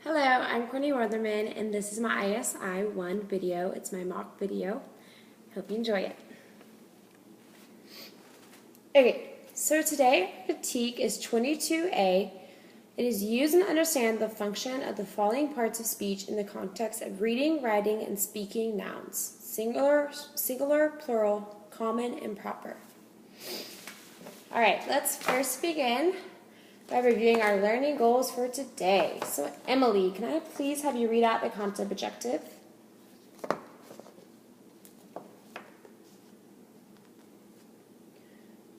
Hello, I'm Courtney Wertherman, and this is my ISI 1 video. It's my mock video. Hope you enjoy it. Okay, so today our critique is 22A. It is use and understand the function of the following parts of speech in the context of reading, writing, and speaking nouns. Singular, plural, common, and proper. All right, let's first begin by reviewing our learning goals for today. So Emily, can I please have you read out the concept objective?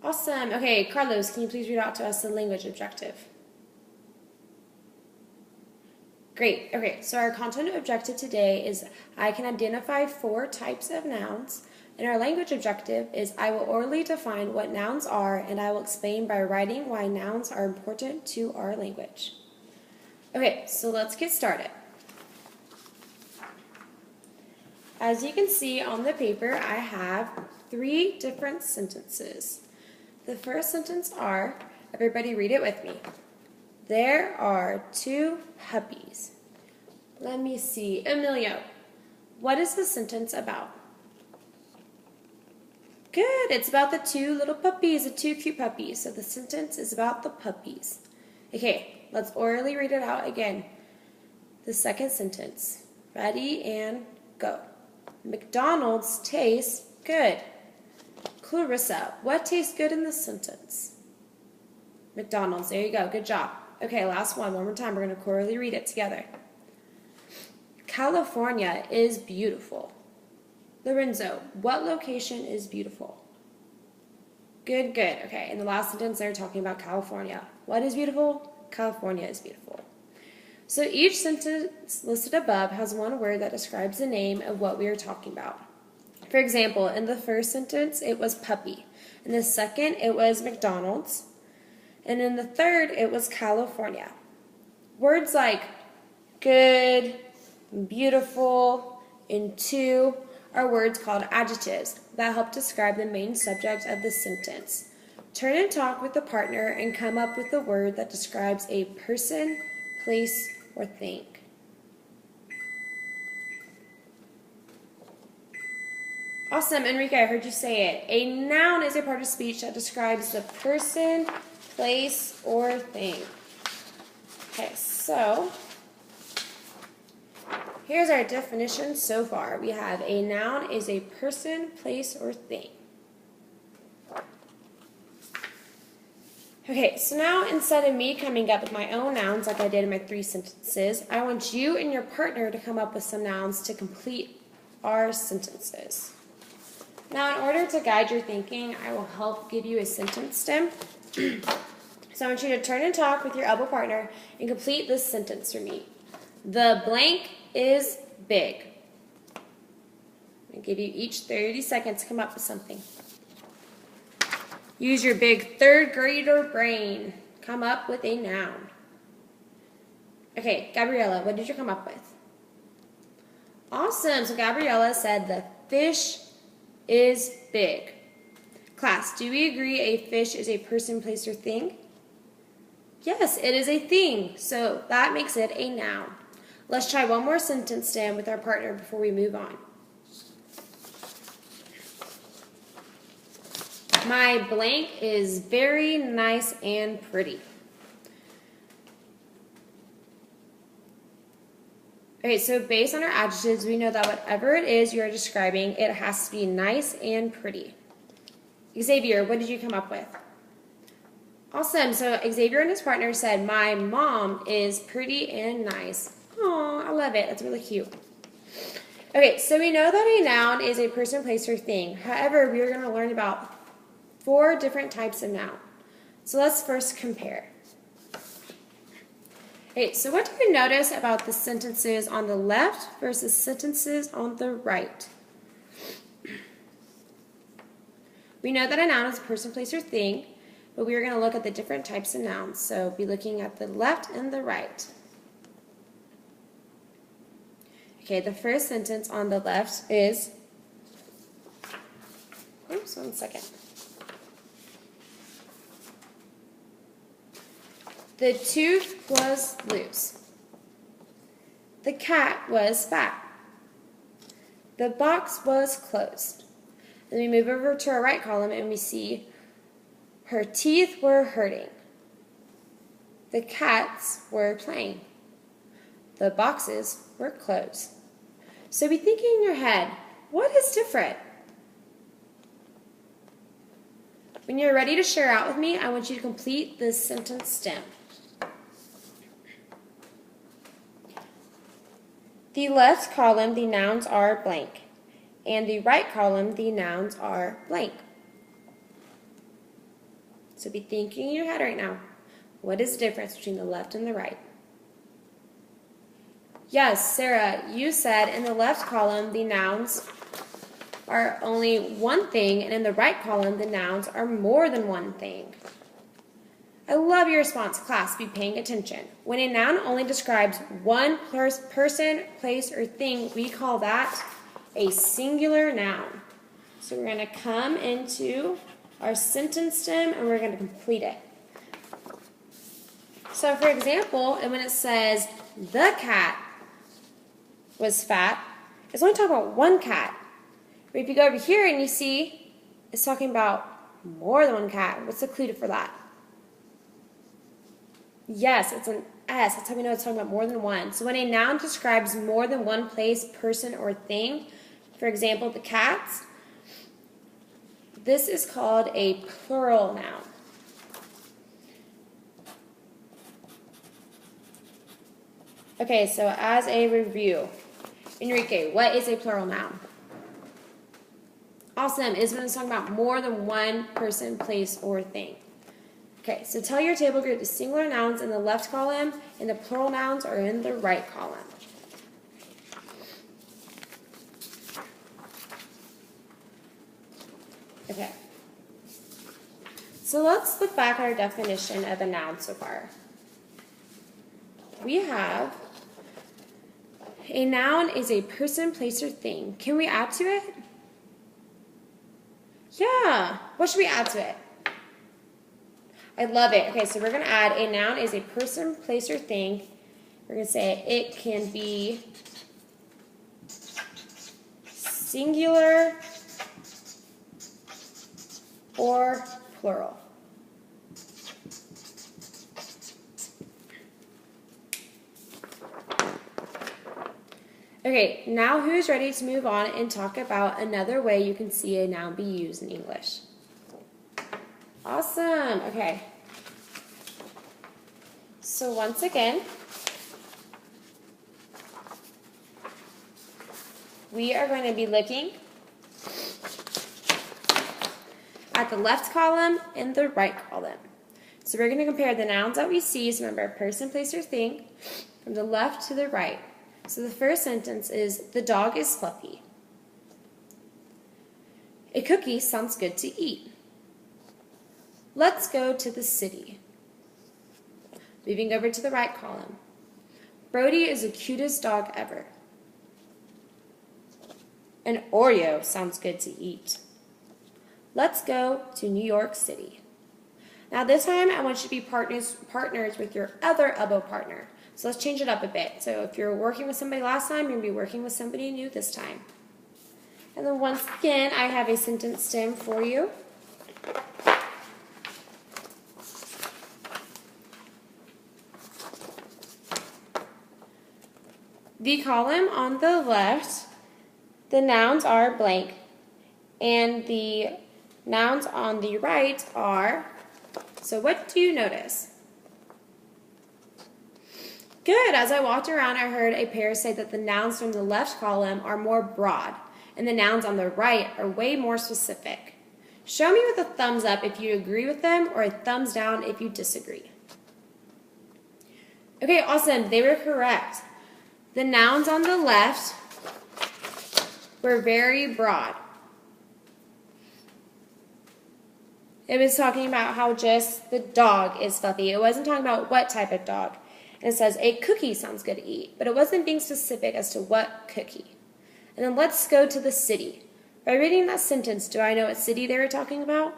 Awesome. Okay, Carlos, can you please read out to us the language objective? Great. Okay, so our content objective today is I can identify 4 types of nouns. And our language objective is I will orally define what nouns are, and I will explain by writing why nouns are important to our language. Okay, so let's get started. As you can see on the paper, I have 3 different sentences. The first sentence are, everybody read it with me. There are 2 puppies. Let me see. Emilio, what is the sentence about? Good. It's about the 2 little puppies, the 2 cute puppies. So the sentence is about the puppies. Okay, let's orally read it out again. The second sentence. Ready and go. McDonald's tastes good. Clarissa, what tastes good in this sentence? McDonald's. There you go. Good job. Okay, last one. One more time. We're going to orally read it together. California is beautiful. Lorenzo, what location is beautiful? Good, good. Okay, in the last sentence, they're talking about California. What is beautiful? California is beautiful. So each sentence listed above has one word that describes the name of what we are talking about. For example, in the first sentence, it was puppy. In the second, it was McDonald's. And in the third, it was California. Words like good, beautiful, and to are words called adjectives that help describe the main subject of the sentence. Turn and talk with the partner and come up with a word that describes a person, place, or thing. Awesome, Enrique, I heard you say it. A noun is a part of speech that describes the person, place, or thing. Okay, so here's our definition so far. We have a noun is a person, place, or thing. Okay, so now instead of me coming up with my own nouns like I did in my 3 sentences, I want you and your partner to come up with some nouns to complete our sentences. Now, in order to guide your thinking, I will help give you a sentence stem. So I want you to turn and talk with your elbow partner and complete this sentence for me. The blank is big. I'm going to give you each 30 seconds to come up with something. Use your big 3rd grader brain. Come up with a noun. Okay, Gabriella, what did you come up with? Awesome. So Gabriella said the fish is big. Class, do we agree a fish is a person, place, or thing? Yes, it is a thing. So that makes it a noun. Let's try one more sentence stem with our partner before we move on. My blank is very nice and pretty. Okay, so based on our adjectives, we know that whatever it is you're describing, it has to be nice and pretty. Xavier, what did you come up with? Awesome. So Xavier and his partner said, my mom is pretty and nice. Oh, I love it. That's really cute. Okay, so we know that a noun is a person, place, or thing. However, we are going to learn about 4 different types of noun. So let's first compare. Okay, so what do you notice about the sentences on the left versus sentences on the right? We know that a noun is a person, place, or thing, but we are going to look at the different types of nouns. So be looking at the left and the right. Okay, the first sentence on the left is, oops, one second. The tooth was loose. The cat was fat. The box was closed. Then we move over to our right column and we see her teeth were hurting. The cats were playing. The boxes were closed. So be thinking in your head, what is different? When you're ready to share out with me, I want you to complete this sentence stem. The left column, the nouns are blank, and the right column, the nouns are blank. So be thinking in your head right now, what is the difference between the left and the right? Yes, Sarah, you said in the left column, the nouns are only one thing, and in the right column, the nouns are more than one thing. I love your response, class. Be paying attention. When a noun only describes one person, place, or thing, we call that a singular noun. So we're going to come into our sentence stem and we're going to complete it. So for example, and when it says the cat was fat, it's only talking about one cat. But if you go over here and you see it's talking about more than one cat, what's the clue for that? Yes, it's an S. That's how we know it's talking about more than one. So when a noun describes more than one place, person, or thing, for example, the cats, this is called a plural noun. Okay, so as a review, Enrique, what is a plural noun? Awesome. It's when it's talking about more than one person, place, or thing. Okay, so tell your table group the singular nouns in the left column and the plural nouns are in the right column. Okay. So let's look back at our definition of a noun so far. We have a noun is a person, place, or thing. Can we add to it? Yeah. What should we add to it? I love it. Okay, so we're going to add a noun is a person, place, or thing. We're going to say it can be singular or plural. Okay, now who's ready to move on and talk about another way you can see a noun be used in English? Awesome. Okay. So once again, we are going to be looking at the left column and the right column. So we're going to compare the nouns that we see, so remember person, place, or thing, from the left to the right. So the first sentence is, the dog is fluffy. A cookie sounds good to eat. Let's go to the city. Moving over to the right column. Brody is the cutest dog ever. An Oreo sounds good to eat. Let's go to New York City. Now this time I want you to be partners with your other elbow partner. So let's change it up a bit. So if you're working with somebody last time, you're going to be working with somebody new this time. And then once again, I have a sentence stem for you. The column on the left, the nouns are blank, and the nouns on the right are, so what do you notice? Good. As I walked around, I heard a pair say that the nouns from the left column are more broad, and the nouns on the right are way more specific. Show me with a thumbs up if you agree with them, or a thumbs down if you disagree. Okay, awesome. They were correct. The nouns on the left were very broad. It was talking about how just the dog is fluffy. It wasn't talking about what type of dog. And it says, a cookie sounds good to eat, but it wasn't being specific as to what cookie. And then let's go to the city. By reading that sentence, do I know what city they were talking about?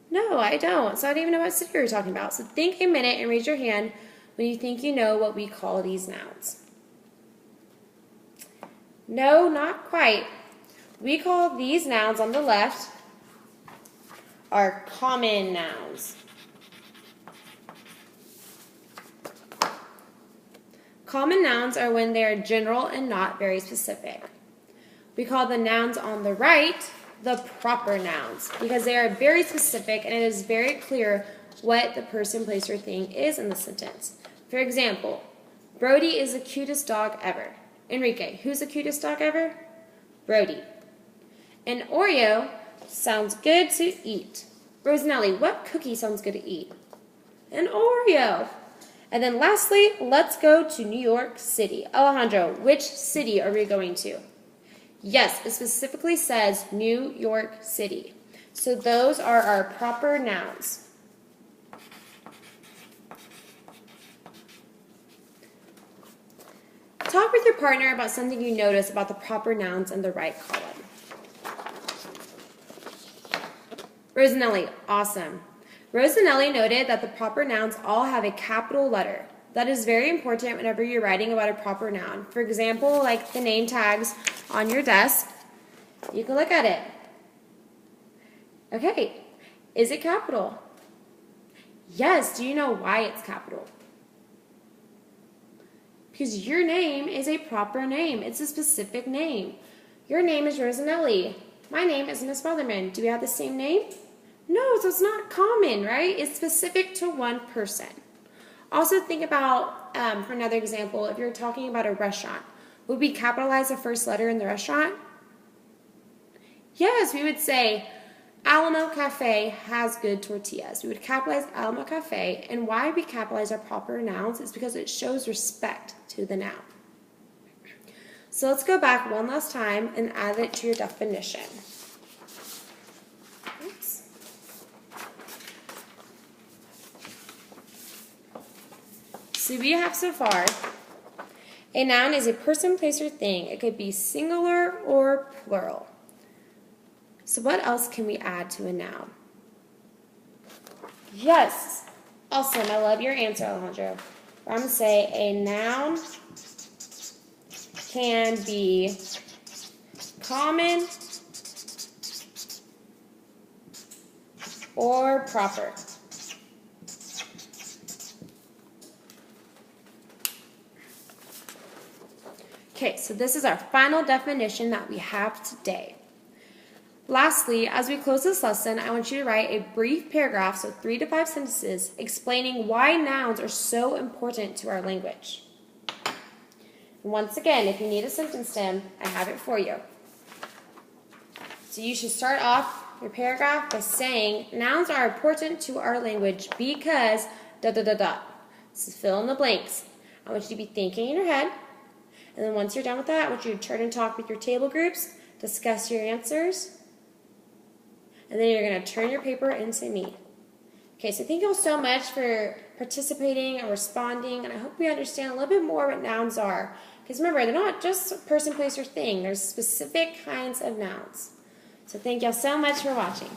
No, I don't. So I don't even know what city we were talking about. So think a minute and raise your hand. when you think you know what we call these nouns? No, not quite. We call these nouns on the left are common nouns. Common nouns are when they are general and not very specific. We call the nouns on the right the proper nouns because they are very specific and it is very clear what the person, place, or thing is in the sentence. For example, Brody is the cutest dog ever. Enrique, who's the cutest dog ever? Brody. An Oreo sounds good to eat. Rosanelli, what cookie sounds good to eat? An Oreo. And then lastly, let's go to New York City. Alejandro, which city are we going to? Yes, it specifically says New York City. So those are our proper nouns. Talk with your partner about something you notice about the proper nouns in the right column. Rosanelli, awesome. Rosanelli noted that the proper nouns all have a capital letter. That is very important whenever you're writing about a proper noun. For example, like the name tags on your desk, you can look at it. Okay, is it capital? Yes, do you know why it's capital? Because your name is a proper name. It's a specific name. Your name is Rosanelli. My name is Miss Weatherman. Do we have the same name? No, so it's not common, right? It's specific to one person. Also think about, for another example, if you're talking about a restaurant, would we capitalize the first letter in the restaurant? Yes, we would say, Alamo Cafe has good tortillas. We would capitalize Alamo Cafe, and why we capitalize our proper nouns is because it shows respect to the noun. So let's go back one last time and add it to your definition. Oops. So we have so far, a noun is a person, place, or thing. It could be singular or plural. So what else can we add to a noun? Yes. Awesome. I love your answer, Alejandro. I'm going to say a noun can be common or proper. Okay, so this is our final definition that we have today. Lastly, as we close this lesson, I want you to write a brief paragraph, so 3 to 5 sentences, explaining why nouns are so important to our language. And once again, if you need a sentence stem, I have it for you. So you should start off your paragraph by saying, nouns are important to our language because ... So fill in the blanks. I want you to be thinking in your head. And then once you're done with that, I want you to turn and talk with your table groups, discuss your answers, and then you're going to turn your paper into me. Okay, so thank you all so much for participating and responding, and I hope we understand a little bit more what nouns are. Because remember, they're not just person, place, or thing. There's specific kinds of nouns. So thank you all so much for watching.